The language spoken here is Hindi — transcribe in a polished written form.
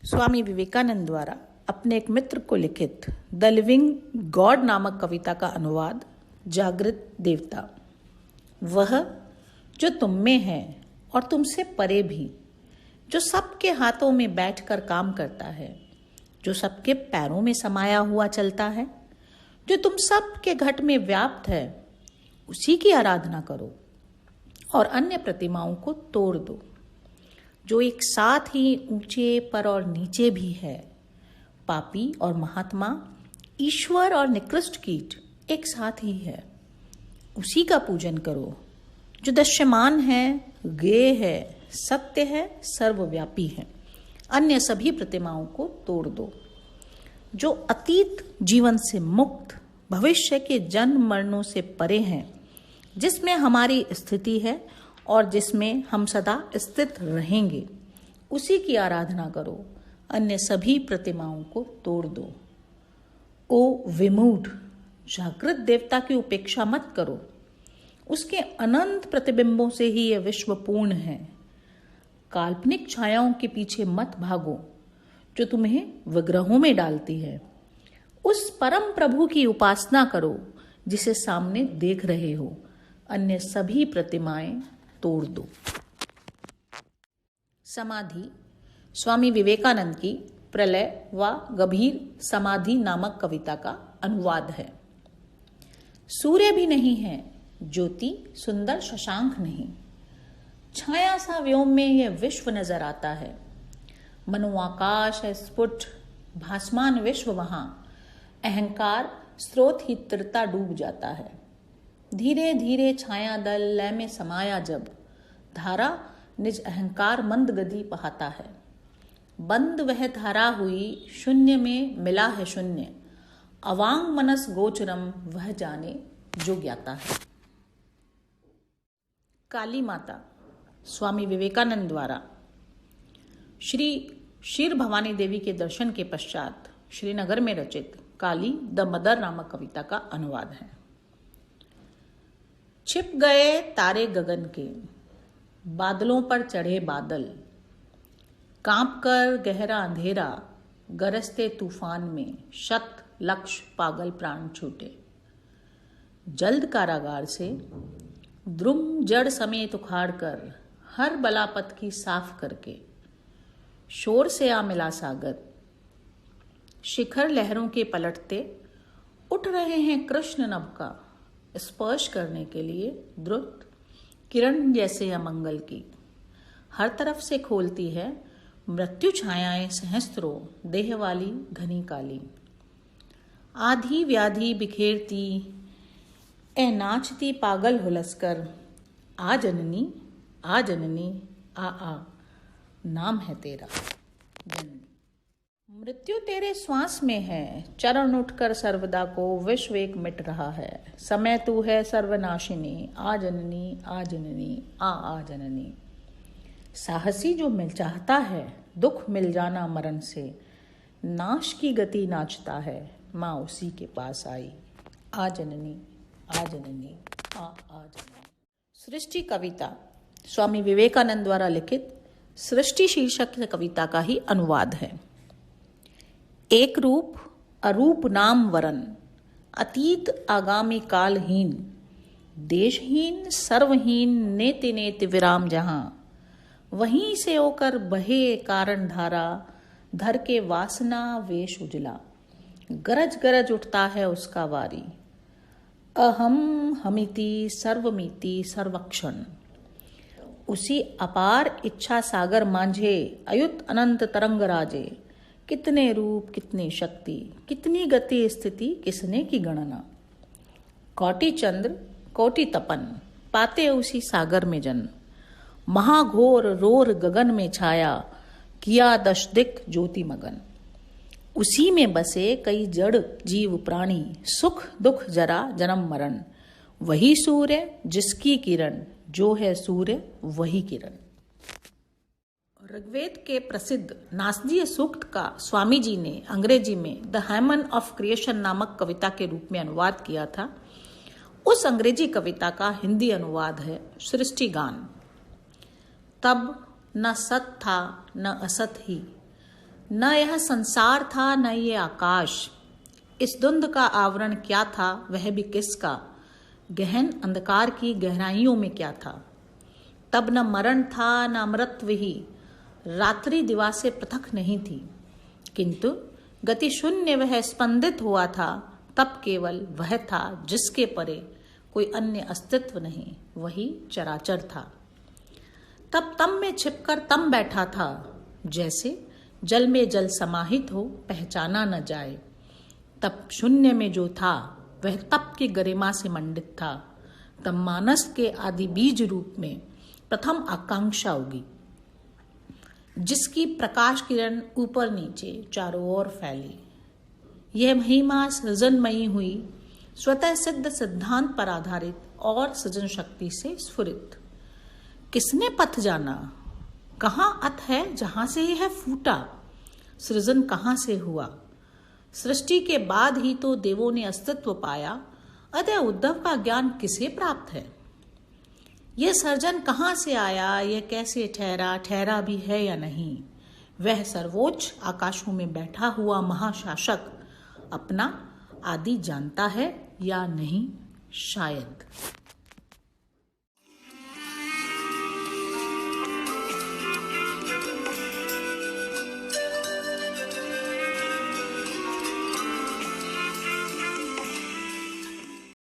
स्वामी विवेकानंद द्वारा अपने एक मित्र को लिखित द लिविंग गॉड नामक कविता का अनुवाद जागृत देवता। वह जो तुम में है और तुमसे परे भी, जो सबके हाथों में बैठकर काम करता है, जो सबके पैरों में समाया हुआ चलता है, जो तुम सबके घट में व्याप्त है, उसी की आराधना करो और अन्य प्रतिमाओं को तोड़ दो। जो एक साथ ही ऊंचे पर और नीचे भी है, पापी और महात्मा, ईश्वर और निकृष्ट कीट एक साथ ही है, उसी का पूजन करो। जो दृश्यमान है, ज्ञेय है, सत्य है, सर्वव्यापी है, अन्य सभी प्रतिमाओं को तोड़ दो। जो अतीत जीवन से मुक्त, भविष्य के जन्म मरणों से परे हैं, जिसमें हमारी स्थिति है और जिसमें हम सदा स्थित रहेंगे, उसी की आराधना करो, अन्य सभी प्रतिमाओं को तोड़ दो। ओ विमूढ़, जागृत देवता की उपेक्षा मत करो, उसके अनंत प्रतिबिंबों से ही यह विश्व पूर्ण है। काल्पनिक छायाओं के पीछे मत भागो, जो तुम्हें विग्रहों में डालती है। उस परम प्रभु की उपासना करो जिसे सामने देख रहे हो, अन्य सभी प्रतिमाएं तोड़ दो। समाधि स्वामी विवेकानंद की प्रलय व गंभीर समाधि नामक कविता का अनुवाद है। सूर्य भी नहीं है, ज्योति सुंदर शशांक नहीं, छाया सा व्योम में यह विश्व नजर आता है। मनो आकाश है स्फुट, भासमान विश्व वहां, अहंकार स्रोत ही तिरता डूब जाता है। धीरे धीरे छाया दल लय में समाया जब, धारा निज अहंकार मंद गति बहाता है। बंद वह धारा हुई, शून्य में मिला है शून्य, अवांग मनस गोचरम वह जाने जो ज्ञाता है। काली माता स्वामी विवेकानंद द्वारा श्री क्षीर भवानी देवी के दर्शन के पश्चात श्रीनगर में रचित काली द मदर नामक कविता का अनुवाद है। छिप गए तारे गगन के, बादलों पर चढ़े बादल, कांप कर गहरा अंधेरा, गरजते तूफान में शत लक्ष पागल प्राण छूटे। जल्द कारागार से द्रुम जड़ समेत उखाड़ कर, हर बलापत की साफ करके, शोर से आ मिला सागर। शिखर लहरों के पलटते उठ रहे हैं कृष्ण नभ का, स्पर्श करने के लिए द्रुत किरण जैसे अमंगल की। हर तरफ से खोलती है मृत्यु छायाएं सहस्त्रों, देह वाली घनी काली। आधी व्याधि बिखेरती ए नाचती पागल हुलसकर, आ जननी आ जननी आ नाम है तेरा जननी। मृत्यु तेरे श्वास में है, चरण उठकर सर्वदा को विश्व एक मिट रहा है। समय तू है सर्वनाशिनी, आ जननी आ जननी आ जननी। साहसी जो मिल चाहता है, दुख मिल जाना मरण से, नाश की गति नाचता है, माँ उसी के पास आई। आ जननी आ जननी आ जननी। सृष्टि कविता स्वामी विवेकानंद द्वारा लिखित सृष्टि शीर्षक कविता का ही अनुवाद है। एक रूप अरूप नाम वरन, अतीत आगामी कालहीन, देशहीन सर्वहीन, नेति नेति विराम जहां, वहीं से होकर बहे कारण धारा, धर के वासना वेश उजला, गरज गरज उठता है उसका वारी। अहम हमिति सर्वमिति सर्वक्षण, उसी अपार इच्छा सागर मांझे, अयुत अनंत तरंग राजे। कितने रूप कितनी शक्ति, कितनी गति स्थिति, किसने की गणना। कोटि चंद्र कोटि तपन, पाते उसी सागर में जन्म। महाघोर रोर गगन में छाया, किया दश दिक ज्योति मगन। उसी में बसे कई जड़ जीव प्राणी, सुख दुख जरा जन्म मरण। वही सूर्य जिसकी किरण, जो है सूर्य वही किरण। ऋग्वेद के प्रसिद्ध नासदीय सूक्त का स्वामी जी ने अंग्रेजी में द हाइमन ऑफ क्रिएशन नामक कविता के रूप में अनुवाद किया था। उस अंग्रेजी कविता का हिंदी अनुवाद है सृष्टि गान। तब न सत था न असत ही, न यह संसार था न ये आकाश, इस धुंध का आवरण क्या था वह भी किसका, गहन अंधकार की गहराइयों में क्या था। तब न मरण था न अमृतत्व ही, रात्रि दिवा से पृथक नहीं थी, किंतु गति शून्य वह स्पंदित हुआ था। तब केवल वह था जिसके परे कोई अन्य अस्तित्व नहीं, वही चराचर था। तब तम में छिपकर तम बैठा था, जैसे जल में जल समाहित हो पहचाना न जाए। तब शून्य में जो था वह तप की गरिमा से मंडित था। तब मानस के आदि बीज रूप में प्रथम आकांक्षा होगी, जिसकी प्रकाश किरण ऊपर नीचे चारों ओर फैली। यह महिमा सृजनमयी हुई, स्वतः सिद्ध सिद्धांत पर आधारित और सृजन शक्ति से स्फुरित। किसने पथ जाना, कहाँ अथ है जहां से यह फूटा, सृजन कहाँ से हुआ। सृष्टि के बाद ही तो देवों ने अस्तित्व पाया, अतः उद्धव का ज्ञान किसे प्राप्त है। यह सर्जन कहाँ से आया, यह कैसे ठहरा, ठहरा भी है या नहीं। वह सर्वोच्च आकाशों में बैठा हुआ महाशासक अपना आदि जानता है या नहीं, शायद।